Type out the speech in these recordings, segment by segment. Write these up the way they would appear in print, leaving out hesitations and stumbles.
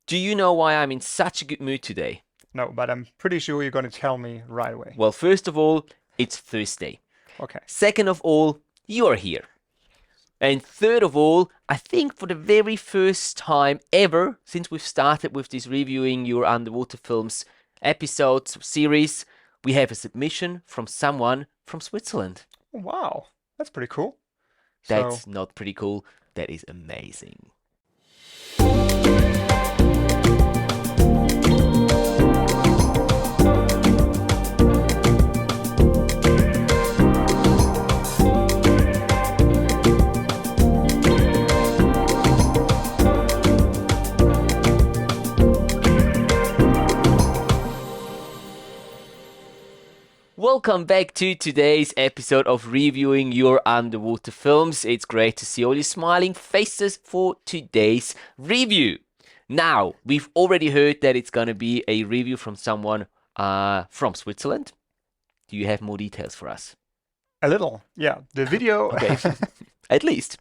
Do you know why I'm in such a good mood today? No, but I'm pretty sure you're going to tell me right away. Well, first of all, it's Thursday. Okay. Second of all, you're here. And third of all, I think for the very first time ever, since we've started with this reviewing your underwater films episodes series, we have a submission from someone from Switzerland. Wow, that's pretty cool. That's not pretty cool. That is amazing. Welcome back to today's episode of reviewing your underwater films. It's great to see all your smiling faces for today's review. Now, we've already heard that it's going to be a review from someone from Switzerland. Do you have more details for us? A little, yeah. The video, Okay, at least.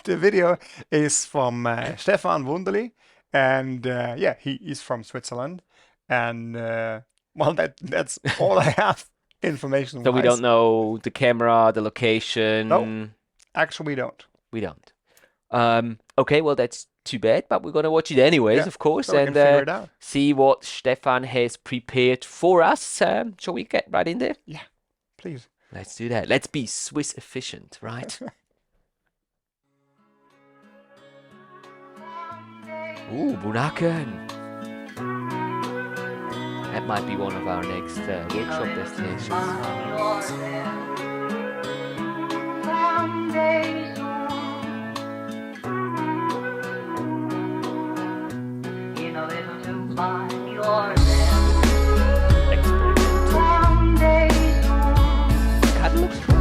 the video is from Stephan Wunderli, and yeah, he is from Switzerland, and well, that's all I have information. So we don't know the camera, the location. No, actually we don't. We don't. Okay, well that's too bad, but we're gonna watch it anyways, Yeah, of course, so we can and figure it out. see what Stefan has prepared for us. Shall we get right in there? Yeah, please. Let's do that. Let's be Swiss efficient, right? Ooh, Bunaken. That might be one of our next workshop destinations. God, it looks cool.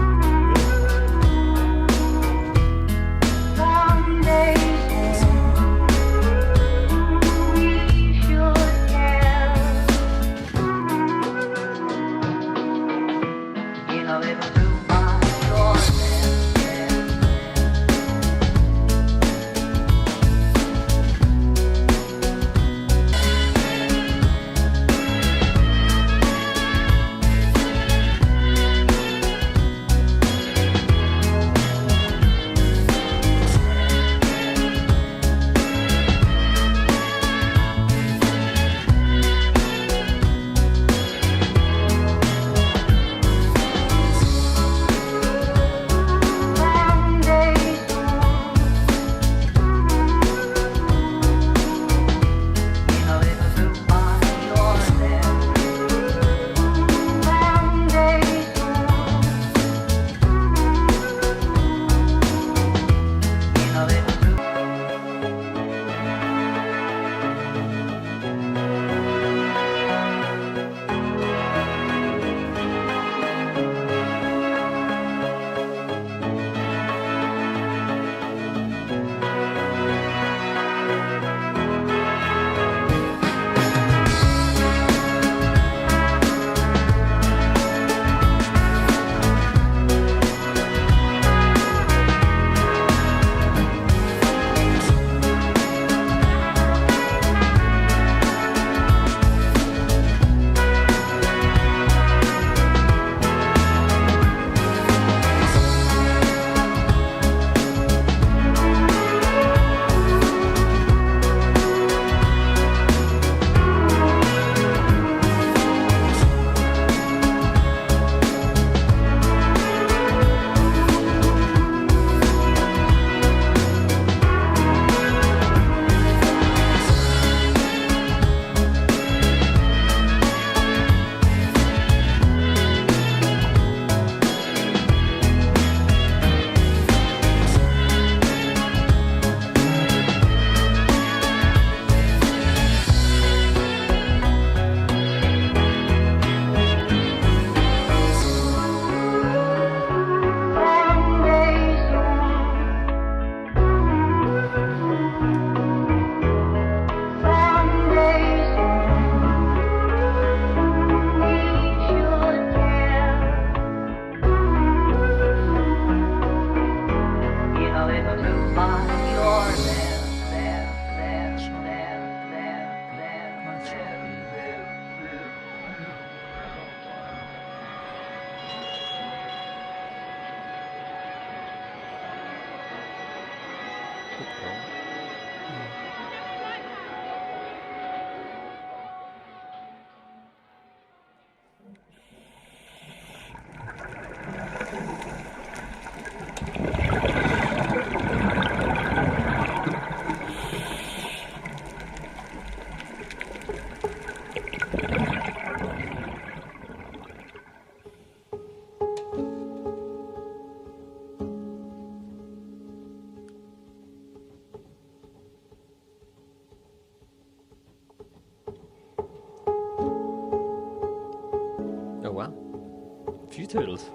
turtles.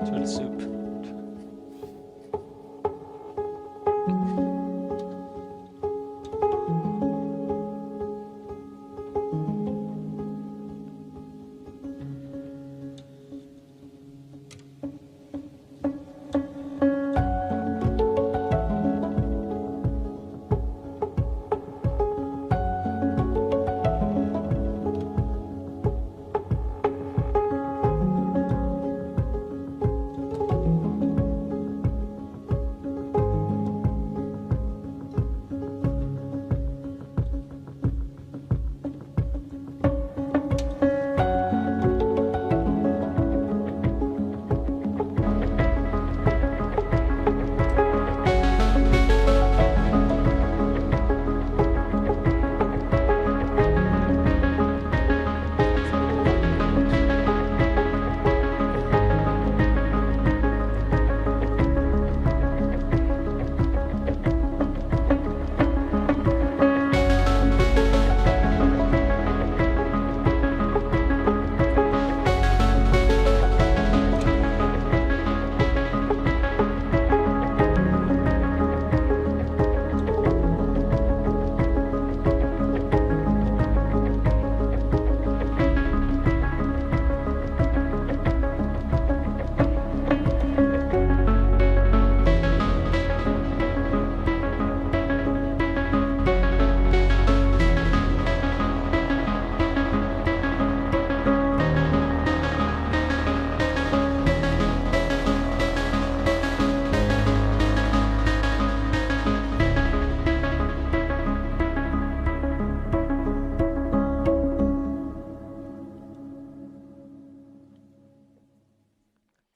Turtle soup.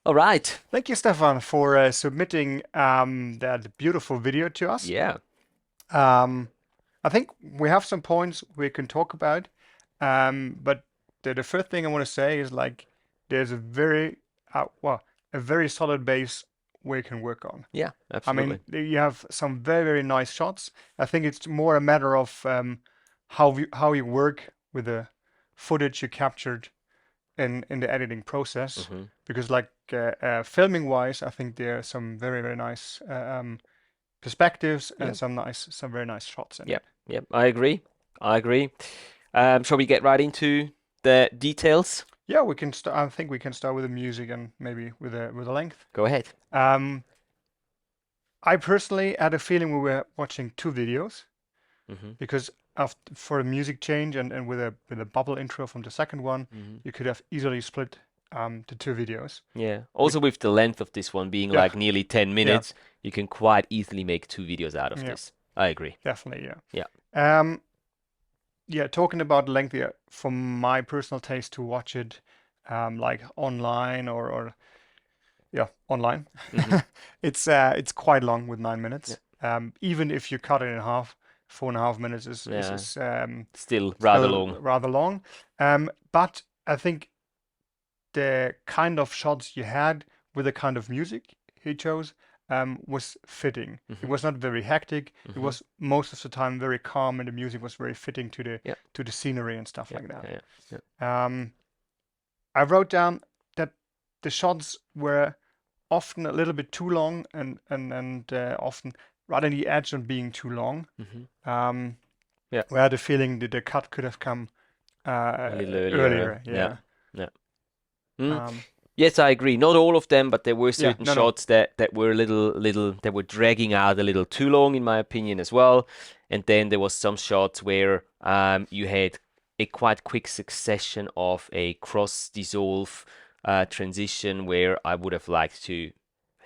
All right. Thank you, Stefan, for submitting that beautiful video to us. Yeah. I think we have some points we can talk about, but the first thing I want to say is like there's a very a very solid base we can work on. Yeah, I absolutely. mean, you have some very, very nice shots. I think it's more a matter of how you work with the footage you captured in the editing process. hmm Because like filming wise, I think there are some very, very nice perspectives and Yeah. some very nice shots in Yep. it. Yep. I agree. I agree. Shall we get right into the details? Yeah, we can start. I think we can start with the music and maybe with the length. Go ahead. I personally had a feeling we were watching two videos hmm because for a music change and with a bubble intro from the second one, hmm you could have easily split the two videos. Yeah. Also, with the length of this one being Yeah, like nearly 10 yeah, minutes, you can quite easily make two videos out of yeah, this. I agree. definitely, yeah. Yeah. Yeah, talking about length, yeah, for my personal taste to watch it like online or yeah, online, hmm it's quite long with 9 minutes. Yeah. Even if you cut it in half, 4.5 minutes Yeah. is Still rather still long. rather long. But I think the kind of shots you had with the kind of music he chose was fitting. It hmm was not very hectic. It hmm was most of the time very calm, and the music was very fitting Yeah. to the scenery and stuff Yeah. like that. Yeah. Yeah. I wrote down that the shots were often a little bit too long and often right on the edge of being too long. Um, Yeah. where I had the feeling that the cut could have come A little earlier. earlier. Yeah. Yeah. Yeah. Mm. Um, Yes, I agree. Not all of them, but there were yeah. certain No. No. shots that were a little that were dragging out a little too long, in my opinion, as well. And then there was some shots where you had a quite quick succession of a cross dissolve transition where I would have liked to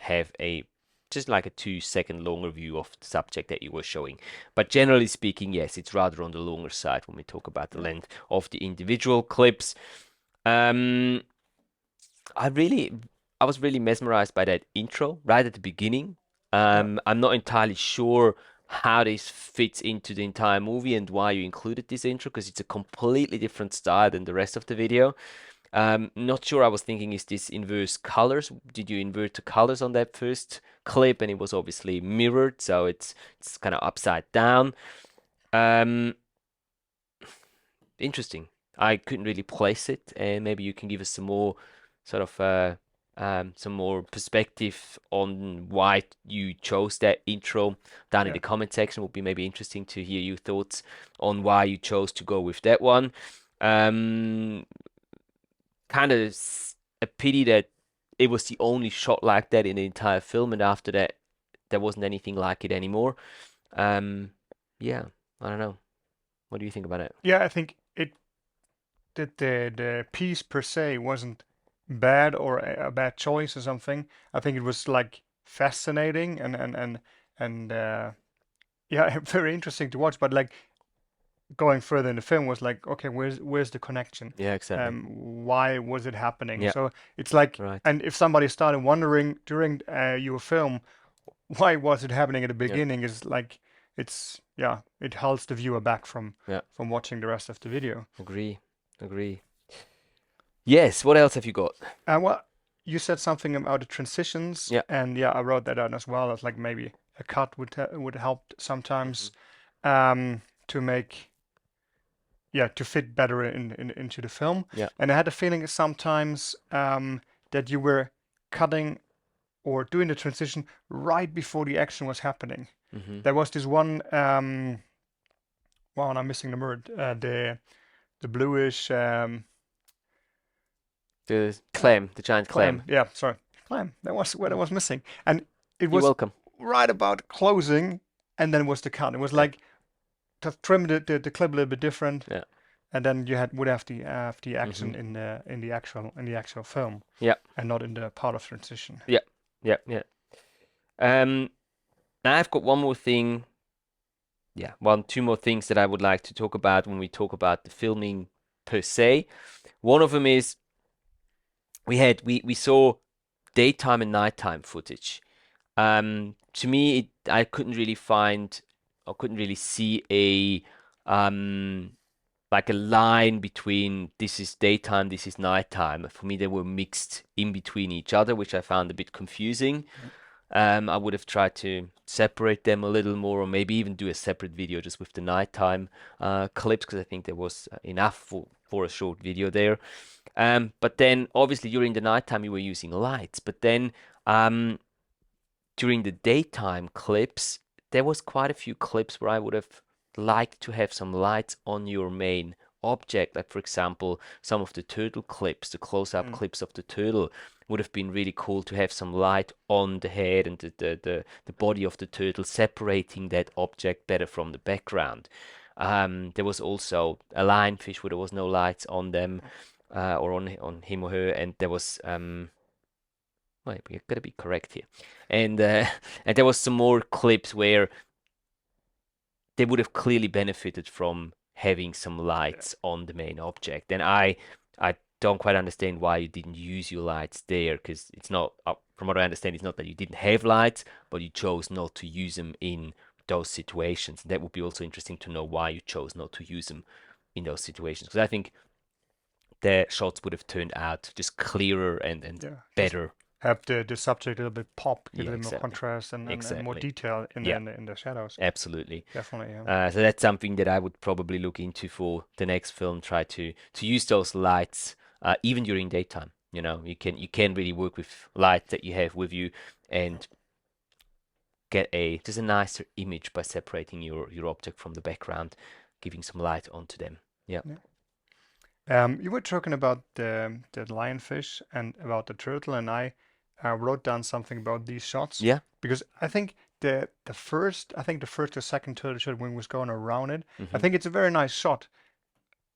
have a just like a 2 second longer view of the subject that you were showing. But generally speaking, yes, it's rather on the longer side when we talk about the Yeah. length of the individual clips. I was really mesmerized by that intro right at the beginning. Yeah. I'm not entirely sure how this fits into the entire movie and why you included this intro because it's a completely different style than the rest of the video. Not sure. I was thinking, is this inverse colors? Did you invert the colors on that first clip? And it was obviously mirrored, so it's kind of upside down. Um, Interesting. I couldn't really place it, and maybe you can give us some more sort of some more perspective on why you chose that intro down in Yeah. the comment section. Would be maybe interesting to hear your thoughts on why you chose to go with that one. Um, kind of a pity that it was the only shot like that in the entire film, and after that, there wasn't anything like it anymore. Um, yeah, I don't know. What do you think about it? Yeah, I think it that the piece per se wasn't bad or a bad choice or something. I think it was like fascinating and yeah, very interesting to watch. But like going further in the film was like, okay, where's the connection? Yeah, exactly. Why was it happening? Yeah, So it's like, right. and if somebody started wondering during your film, why was it happening at the Yeah, beginning, is like, it's yeah, it holds the viewer back yeah. from watching the rest of the video. Agree, agree. Yes, what else have you got? Well, you said something about the transitions, Yeah. and yeah, I wrote that down as well. As like maybe a cut would help Hmm. sometimes to make yeah to fit better into the film. Yeah. And I had a feeling sometimes that you were cutting or doing the transition right before the action was happening. Hmm. There was this one wow, and I'm missing the word. The bluish The uh, clam, the giant clam. clam. Yeah, sorry, clam. That was what I was missing, and it You're was welcome. right about closing, and then was the cut. It was Yeah. like to trim the clip a little bit different, Yeah. and then you would have the Hmm. action in the actual film, Yeah. and not in the part of transition. Yeah. Yeah. Yeah. Um, now I've got one more thing. Yeah, two more things that I would like to talk about when we talk about the filming per se. One of them is we saw daytime and nighttime footage. To me, I couldn't really find or couldn't really see a like a line between this is daytime, this is nighttime. For me, they were mixed in between each other, which I found a bit confusing. I would have tried to separate them a little more, or maybe even do a separate video just with the nighttime clips, because I think there was enough for a short video there. But then, obviously, during the nighttime, you were using lights. But then, during the daytime clips, there was quite a few clips where I would have liked to have some lights on your main object. Like, for example, some of the turtle clips, the close-up Mm. clips of the turtle would have been really cool to have some light on the head and the body of the turtle, separating that object better from the background. There was also a lionfish where there was no lights on them, or on him or her, and there was wait, we gotta be correct here. And and there was some more clips where they would have clearly benefited from having some Yeah. lights on the main object. And I don't quite understand why you didn't use your lights there, because it's not, from what I understand, it's not that you didn't have lights, but you chose not to use them in those situations. That would be also interesting to know why you chose not to use them in those situations, because I think the shots would have turned out just clearer and Yeah, just better. have the subject a little bit pop, give Yeah, it more exactly. contrast and more Exactly. detail Yeah, in the shadows. absolutely. Definitely, yeah. So that's something that I would probably look into for the next film. Try to use those lights even during daytime. You can really work with lights that you have with you and get a just a nicer image by separating your object from the background, giving some light onto them. Yeah. Yeah. You were talking about the lionfish and about the turtle, and I wrote down something about these shots Yeah. because I think the first or second turtle shot when we was going around it, I Hmm. think it's a very nice shot,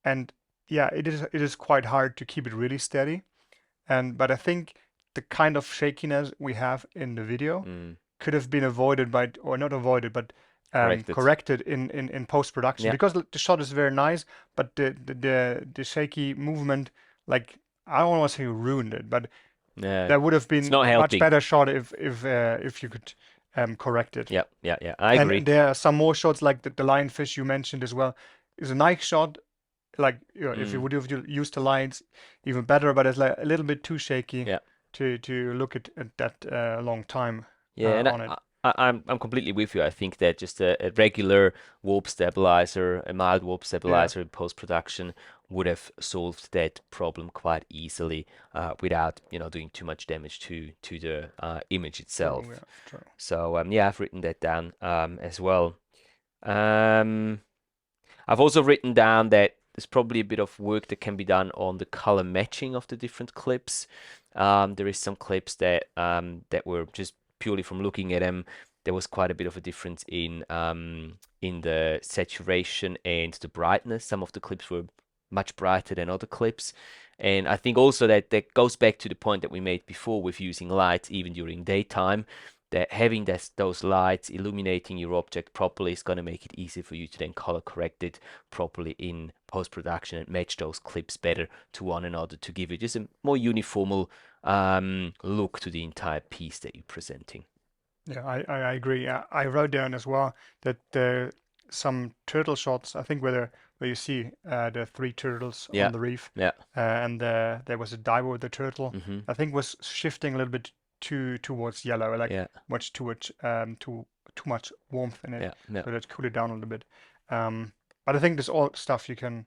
and yeah, it is quite hard to keep it really steady, and but I think the kind of shakiness we have in the video Mm. could have been avoided by, or not avoided, but Corrected. corrected in post-production Yeah. because the shot is very nice, but the shaky movement, like I don't want to say ruined it, but Yeah. that would have It's been not much helping. better shot if you could correct it. Yeah. Yeah. Yeah. I And agree. there are some more shots like the lionfish you mentioned as well. Is a nice shot. Like if you Mm. would have used the lines, even better. But it's like a little bit too shaky Yeah. to look at that long time Yeah, and on it. I'm completely with you. I think that just a regular warp stabilizer, a mild warp Yeah. stabilizer in post-production would have solved that problem quite easily without, doing too much damage to the image itself. True, yeah, true. So yeah, I've written that down as well. I've also written down that there's probably a bit of work that can be done on the color matching of the different clips. There is some clips that were just purely from looking at them. There was quite a bit of a difference in the saturation and the brightness. Some of the clips were much brighter than other clips. And I think also that goes back to the point that we made before with using lights even during daytime, that having those lights illuminating your object properly is going to make it easy for you to then color correct it properly in post-production and match those clips better to one another to give it just a more uniform look to the entire piece that you're presenting. Yeah, I agree. I wrote down as well that some turtle shots, I think where you see the 3 turtles Yeah, on the reef, yeah. and there was a diver with the turtle, Mm-hmm. I think was shifting a little bit towards yellow, like Yeah, much towards too much warmth in it, yeah, yeah. so let's cool it down a little bit. But I think this all stuff you can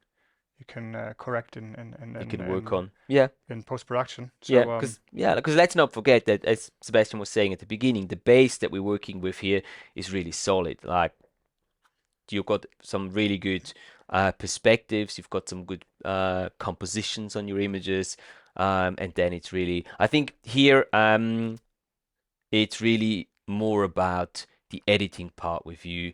correct You can work on. Yeah. in post-production. Yeah, So because let's not forget that, as Sebastian was saying at the beginning, the base that we're working with here is really solid. Like, you've got some really good perspectives, you've got some good compositions on your images, and then it's really, I think here, it's really more about the editing part with you,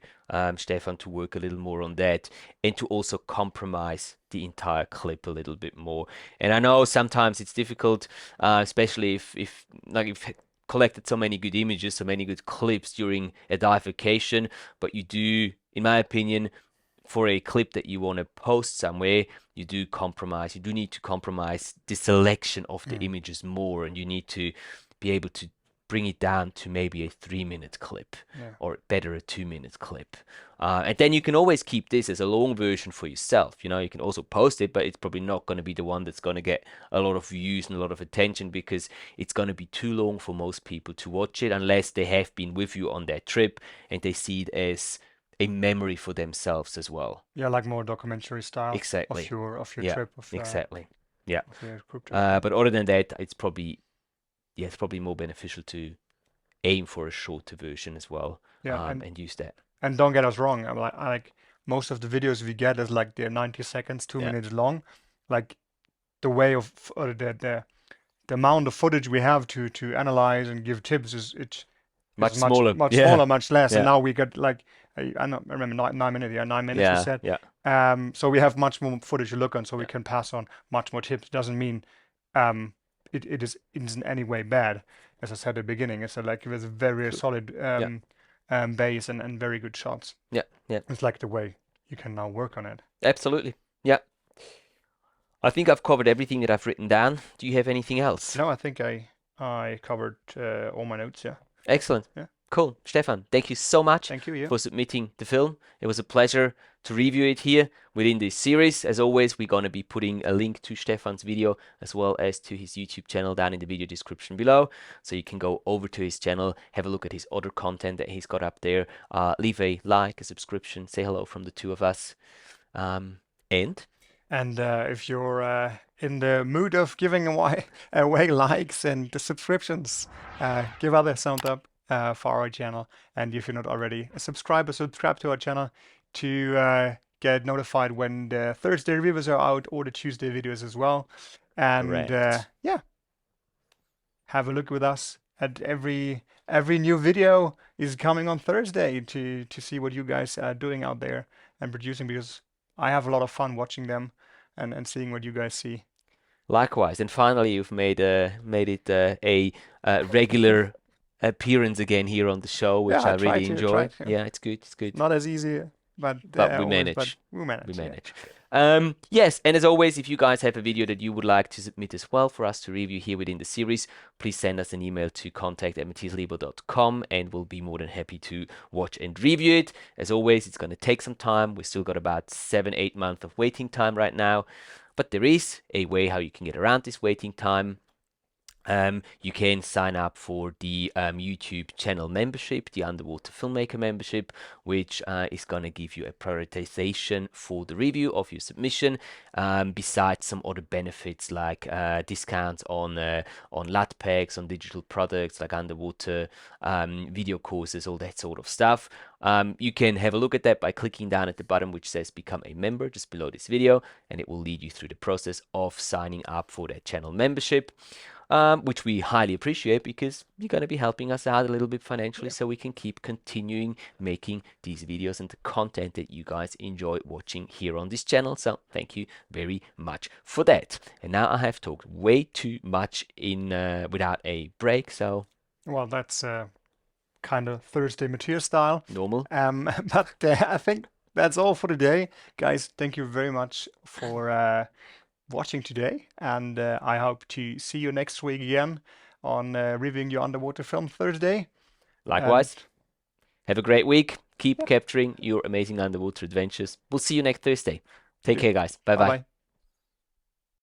Stefan, to work a little more on that and to also compromise the entire clip a little bit more. And I know sometimes it's difficult, especially if like you've collected so many good images, so many good clips during a dive vacation, but you do, in my opinion, for a clip that you want to post somewhere, you do compromise. You do need to compromise the selection of the images more, and you need to be able to bring it down to maybe a 3-minute clip, or better a 2-minute clip. And then you can always keep this as a long version for yourself. You can also post it, but it's probably not going to be the one that's going to get a lot of views and a lot of attention, because it's going to be too long for most people to watch it unless they have been with you on that trip and they see it as a memory for themselves as well. yeah, like more documentary style Exactly. of your Yeah, trip exactly. Yeah. of your group trip. But other than that, it's probably more beneficial to aim for a shorter version as well, Yeah, and use that. and don't get us wrong. I'm like most of the videos we get is like they're 90 seconds, 2 Yeah. minutes long. Like the way of the amount of footage we have to analyze and give tips is Much smaller. much Yeah. smaller, much less. And Yeah. now we got like I remember 9 minutes. Yeah, 9 minutes we Yeah, said. yeah. So we have much more footage to look on, so we can pass on much more tips. Doesn't mean it is in any way bad. As I said at the beginning, it's like it was a very solid base and very good shots. Yeah, yeah. It's like the way you can now work on it. Absolutely. Yeah. I think I've covered everything that I've written down. Do you have anything else? No, I think I covered all my notes. Yeah. Excellent. Yeah. Cool. Stefan, thank you so much Thank you. Yeah. for submitting the film. It was a pleasure to review it here within this series. As always, we're going to be putting a link to Stefan's video as well as to his YouTube channel down in the video description below. So you can go over to his channel, have a look at his other content that he's got up there. Leave a like, a subscription, say hello from the two of us. And if you're in the mood of giving away likes and the subscriptions, give other thumbs up for our channel. And if you're not already a subscriber, subscribe to our channel to get notified when the Thursday reviews are out, or the Tuesday videos as well. And yeah, have a look with us at every new video is coming on Thursday to see what you guys are doing out there and producing, because I have a lot of fun watching them and seeing what you guys see. Likewise. And finally, you've made it a regular appearance again here on the show, which I really enjoy. Yeah, it's good. It's good. Not as easy, but we manage. We manage. We manage. Yes, and as always, if you guys have a video that you would like to submit as well for us to review here within the series, please send us an email to contact@matthiaslebo.com, and we'll be more than happy to watch and review it. As always, it's going to take some time. We've still got about 7-8 months of waiting time right now, but there is a way how you can get around this waiting time. You can sign up for the YouTube channel membership, the Underwater Filmmaker membership, which is going to give you a prioritization for the review of your submission, besides some other benefits like discounts on LUT packs, on digital products like underwater video courses, all that sort of stuff. You can have a look at that by clicking down at the button which says become a member just below this video, and it will lead you through the process of signing up for that channel membership. Which we highly appreciate because you're going to be helping us out a little bit financially so we can keep continuing making these videos and the content that you guys enjoy watching here on this channel. So thank you very much for that. And now I have talked way too much in without a break, so Well, that's kind of Thursday Matthias style. normal. But I think that's all for today. Guys, thank you very much for watching today, and I hope to see you next week again on reviewing your underwater film Thursday. Likewise, And have a great week. Keep yep, capturing your amazing underwater adventures. We'll see you next Thursday. Take care, guys. Bye bye bye. bye.